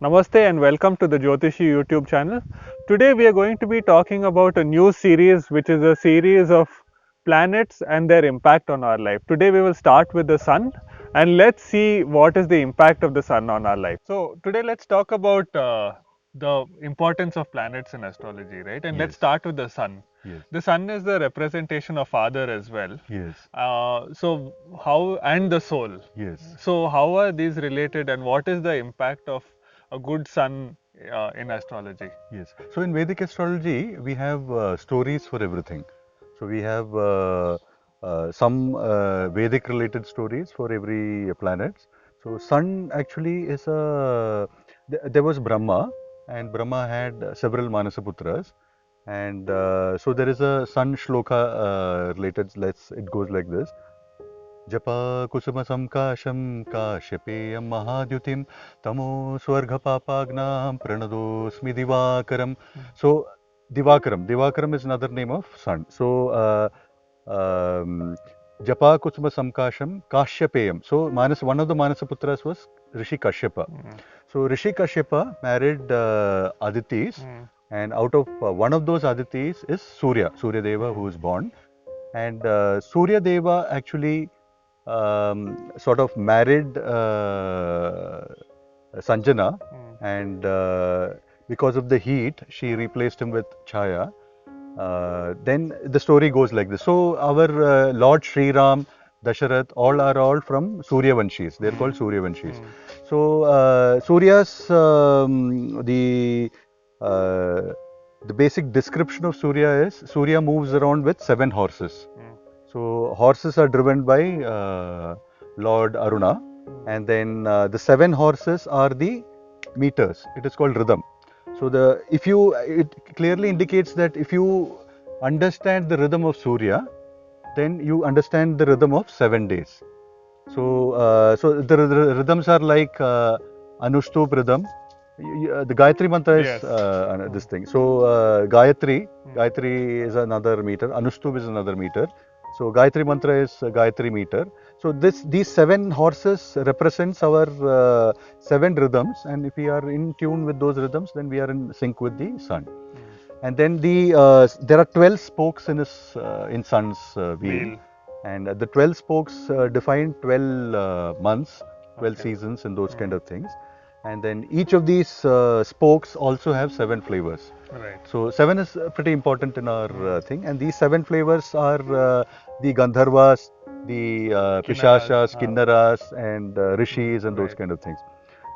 Namaste and welcome to the Jyotishi YouTube channel. Today we are going to be talking about a new series which is a series of planets and their impact on our life. Today we will start with the sun and let's see what is the impact of the sun on our life. So today let's talk about the importance of planets in astrology, right? And let's Yes. start with the sun. Yes. The sun is the representation of father as well. Yes. So how and the soul. Yes. So how are these related and what is the impact of a good sun in astrology? Yes. So in Vedic astrology, we have stories for everything. So we have some Vedic related stories for every planet. So sun actually is a. There was Brahma, and Brahma had several Manasaputras, and so there is a sun shloka related. It goes like this. जपा कुसुम संकाशम काश्यपेयं महाद्युतिं तमो स्वर्गपापाग्नां प्रणतोऽस्मि दिवाकरम. So Divakaram is another name of sun. So Japa Kusuma Samkasham Kashyapeyam. So one of the Manasaputras was Rishi Kashyapa. So Rishi Kashyapa married Aditis, and out of one of those Aditis is Surya Deva, who is born. And Surya Deva actually sort of married Sanjana, and because of the heat, she replaced him with Chaya. Then the story goes like this. So our Lord Sri Ram, Dasharath, all are all from Suryavanshis. They're called Suryavanshis. So Surya's the basic description of Surya is Surya moves around with 7 horses. So horses are driven by Lord Aruna, and then the 7 horses are the meters. It is called rhythm. So it clearly indicates that if you understand the rhythm of Surya, then you understand the rhythm of 7 days. So the rhythms are like Anushtup rhythm. The Gayatri mantra is Yes. this thing. So Gayatri is another meter. Anushtup is another meter. So Gayatri mantra is Gayatri meter. So these 7 horses represents our 7 rhythms, and if we are in tune with those rhythms, then we are in sync with the sun. And then there are 12 spokes in sun's wheel, and the 12 spokes define 12 months, 12 seasons, and those kind of things. And then each of these spokes also have 7 flavors. Right. So 7 is pretty important in our thing, and these 7 flavors are the Gandharvas, the Pishashas, Kinnaras, and Rishis, and those kind of things.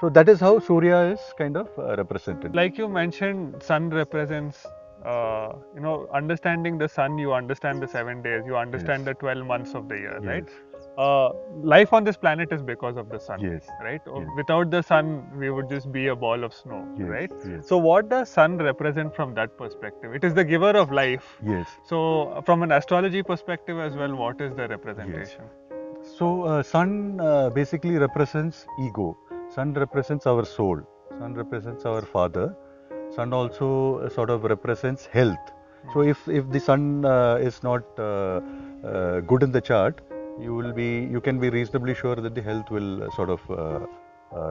So that is how Surya is kind of represented. Like you mentioned, sun represents, understanding the sun, you understand the 7 days, you understand the 12 months of the year, right? Life on this planet is because of the sun, Yes. right? Yes. Without the sun, we would just be a ball of snow, Yes. right? Yes. So, what does sun represent from that perspective? It is the giver of life. Yes. So, from an astrology perspective as well, what is the representation? So sun basically represents ego. Sun represents our soul. Sun represents our father. Sun also sort of represents health. So if the sun is not good in the chart, you can be reasonably sure that the health will sort of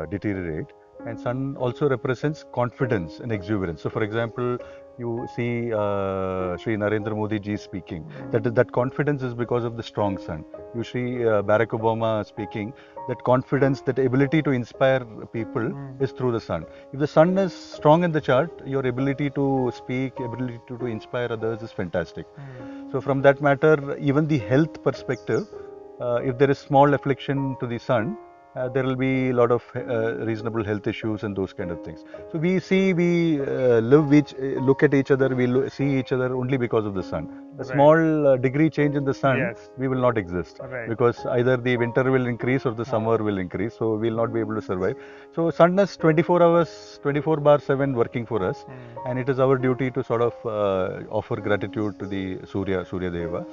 deteriorate. And sun also represents confidence and exuberance. So for example, you see Sri Narendra Modi ji speaking. That confidence is because of the strong sun. You see Barack Obama speaking. That confidence, that ability to inspire people is through the sun. If the sun is strong in the chart, your ability to speak, ability to inspire others is fantastic. So from that matter, even the health perspective, if there is small affliction to the sun, there will be a lot of reasonable health issues and those kind of things. So we look at each other, see each other only because of the sun. A small degree change in the sun, we will not exist, because either the winter will increase or the summer will increase. So we will not be able to survive. So sun is 24 hours, 24/7 working for us, and it is our duty to sort of offer gratitude to the Surya Deva.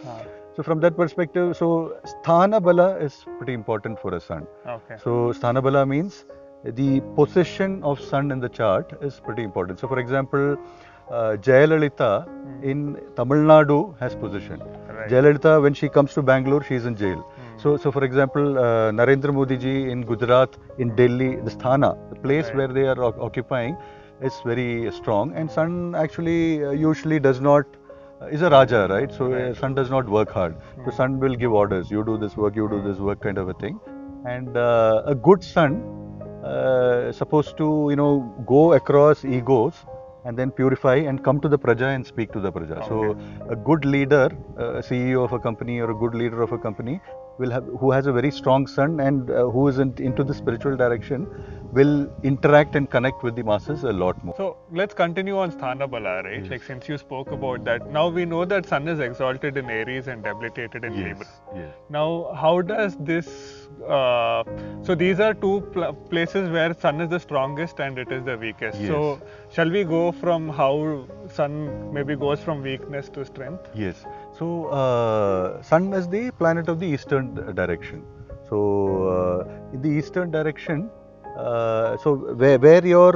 So from that perspective, so Sthana Bala is pretty important for a sun. Okay. So Sthana Bala means the position of sun in the chart is pretty important. So for example, Jayalalitha in Tamil Nadu has position. Jayalalitha, when she comes to Bangalore, she is in jail. So for example, Narendra Modi ji in Gujarat, in Delhi, the Sthana, the place Right. where they are occupying, is very strong. And sun actually usually does not is a Raja, right? So Right. sun does not work hard. So sun will give orders. You do this work, you do this work, kind of a thing. And a good sun supposed to go across egos and then purify and come to the praja and speak to the praja. So a good leader, a CEO of a company or a good leader of a company will have who has a very strong sun and who is into the spiritual direction will interact and connect with the masses a lot more. So let's continue on Sthana Bala, right? Yes. Like since you spoke about that, now we know that Sun is exalted in Aries and debilitated in Libra. Yes. Now, how does this? So these are two places where Sun is the strongest and it is the weakest. Yes. So shall we go from how Sun maybe goes from weakness to strength? Yes. So Sun is the planet of the eastern direction. So in the eastern direction, so where your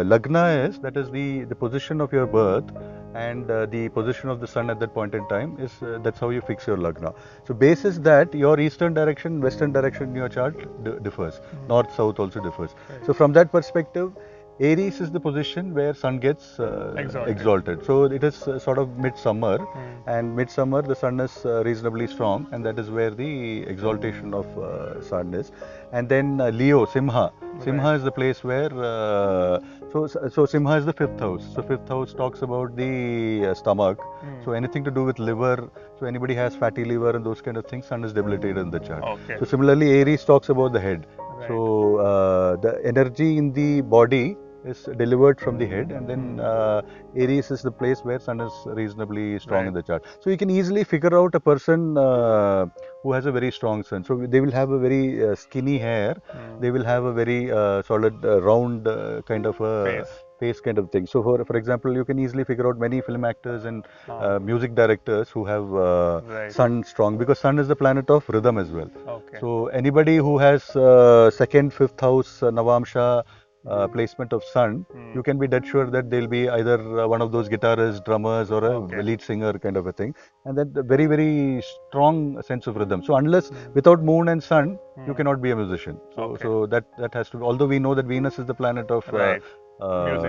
lagna is, that is the position of your birth, and the position of the sun at that point in time is that's how you fix your lagna. So basis that your eastern direction, western direction in your chart differs. North, south also differs. Right. So from that perspective, Aries is the position where sun gets exalted. So it is sort of midsummer, and midsummer the sun is reasonably strong, and that is where the exaltation of sun is. And then Leo, Simha. Simha is the place where so Simha is the fifth house. So fifth house talks about the stomach. So anything to do with liver. So anybody has fatty liver and those kind of things, sun is debilitated in the chart. Okay. So similarly, Aries talks about the head. Right. So the energy in the body is delivered from the head, and then Aries is the place where sun is reasonably strong Right. in the chart. So you can easily figure out a person who has a very strong sun. So they will have a very skinny hair. They will have a very solid round kind of a face kind of thing. So for example, you can easily figure out many film actors and music directors who have Right. sun strong, because sun is the planet of rhythm as well. Okay. So anybody who has second, fifth house Navamsha placement of sun, you can be dead sure that they'll be either one of those guitarists, drummers, or a lead singer kind of a thing, and that very, very strong sense of rhythm. So unless without moon and sun, you cannot be a musician. So that has to. Although we know that Venus is the planet of Right.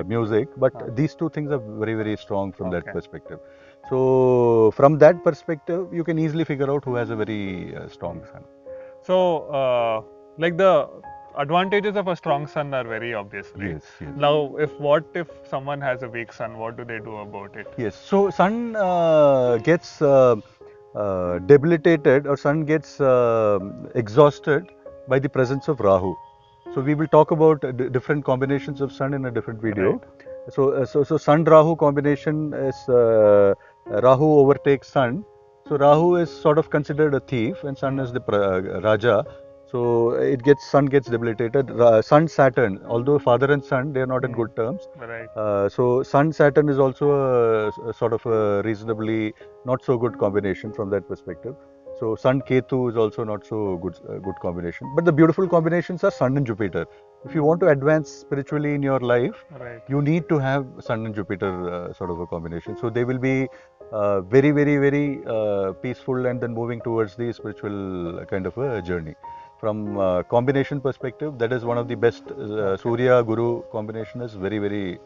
music, but these two things are very, very strong from that perspective. So from that perspective, you can easily figure out who has a very strong sun. So like the advantages of a strong sun are very obvious, right? Yes. Now, what if someone has a weak sun? What do they do about it? Yes. So sun gets debilitated, or sun gets exhausted by the presence of Rahu. So we will talk about different combinations of sun in a different video. Right. So sun Rahu combination is Rahu overtakes sun. So Rahu is sort of considered a thief, and sun is the Raja. So sun gets debilitated. Sun Saturn, although father and son, they are not in good terms. Right. So Sun Saturn is also a sort of a reasonably not so good combination from that perspective. So Sun Ketu is also not so good combination. But the beautiful combinations are Sun and Jupiter. If you want to advance spiritually in your life, Right. you need to have Sun and Jupiter sort of a combination. So they will be very, very, very peaceful, and then moving towards the spiritual kind of a journey. From combination perspective, that is one of the best. Surya Guru combination is very, very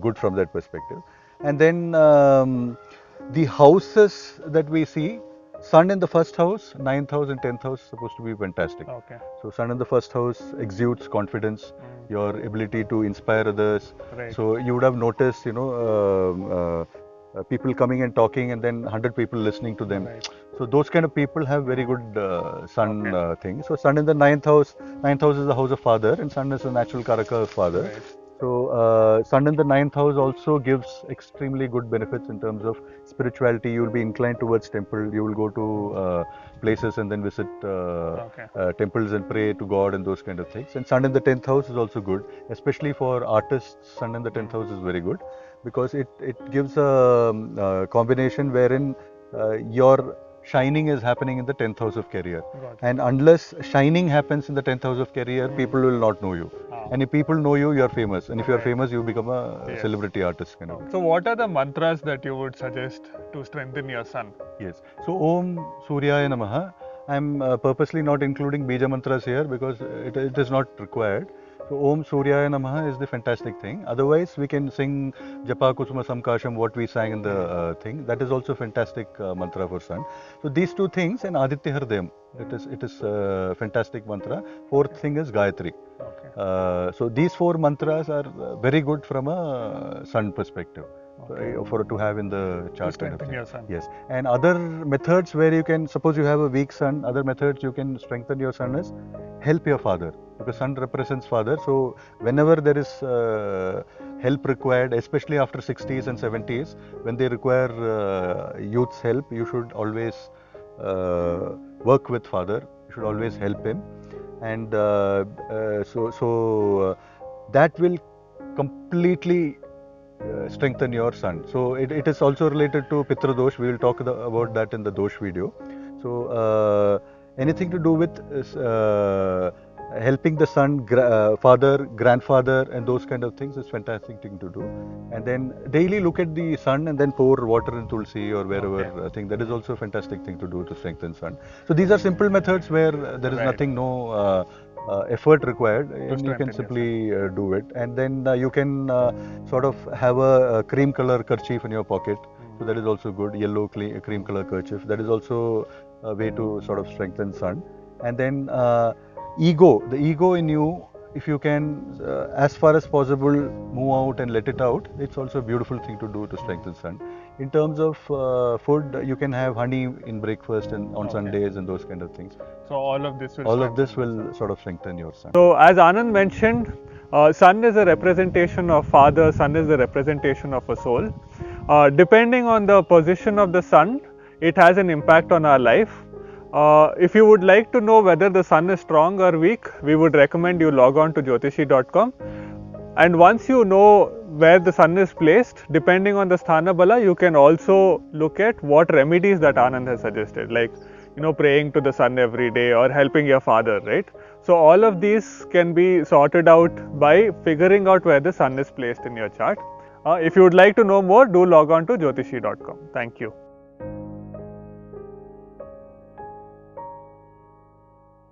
good from that perspective. And then the houses that we see, Sun in the first house, 9th house and 10th house supposed to be fantastic. Okay. So Sun in the first house exudes confidence, your ability to inspire others. Right. So you would have noticed, people coming and talking, and then 100 people listening to them. Right. So those kind of people have very good sun thing. So sun in the 9th house. 9th house is the house of father, and sun is a natural karaka of father. Right. So sun in the 9th house also gives extremely good benefits in terms of spirituality. You will be inclined towards temple. You will go to places and then visit temples and pray to God and those kind of things. And sun in the 10th house is also good, especially for artists. Sun in the 10th house is very good, because it gives a combination wherein your shining is happening in the 10th house of career. And unless shining happens in the 10th house of career, people will not know you. And if people know you, you are famous. And if you are famous, you become a celebrity artist. Kind of. So what are the mantras that you would suggest to strengthen your sun? Yes. So Om Suryaya Namaha. I'm purposely not including Bija mantras here because it is not required. So Om Suryaya Namaha is the fantastic thing. Otherwise, we can sing Japa Kusuma Samkasham, what we sang in the thing. That is also fantastic mantra for sun. So these two things and Aditya Hridayam. It is fantastic mantra. Fourth thing is Gayatri. Okay. So these four mantras are very good from a sun perspective. For to have in the chart. To strengthen your sun. Yes, and other methods where you can, suppose you have a weak sun, other methods you can strengthen your sun is help your father, because sun represents father. So whenever there is help required, especially after 60s and 70s, when they require youth's help, you should always work with father. You should always help him, and that will completely strengthen your sun. So it is also related to Pitra Dosh. We will talk about that in the Dosh video. So anything to do with helping the sun, father, grandfather, and those kind of things is fantastic thing to do. And then daily look at the sun and then pour water in Tulsi or wherever. I think that is also a fantastic thing to do to strengthen sun. So these are simple methods where there is nothing, no effort required, and you can simply do it. And then you can sort of have a cream color kerchief in your pocket. So that is also good. Yellow cream color kerchief. That is also a way to sort of strengthen sun. And then the ego in you, if you can as far as possible move out and let it out, it's also a beautiful thing to do to strengthen sun. In terms of food, you can have honey in breakfast and on Sundays and those kind of things. So all of this will sort of strengthen your sun. So as Anand mentioned, sun is a representation of father, sun is a representation of a soul. Depending on the position of the sun, it has an impact on our life. If you would like to know whether the sun is strong or weak, we would recommend you log on to jyotishi.com. And once you know where the sun is placed, depending on the sthana bala, you can also look at what remedies that Anand has suggested, like praying to the sun every day or helping your father, right? So all of these can be sorted out by figuring out where the sun is placed in your chart. If you would like to know more, do log on to jyotishi.com. Thank you.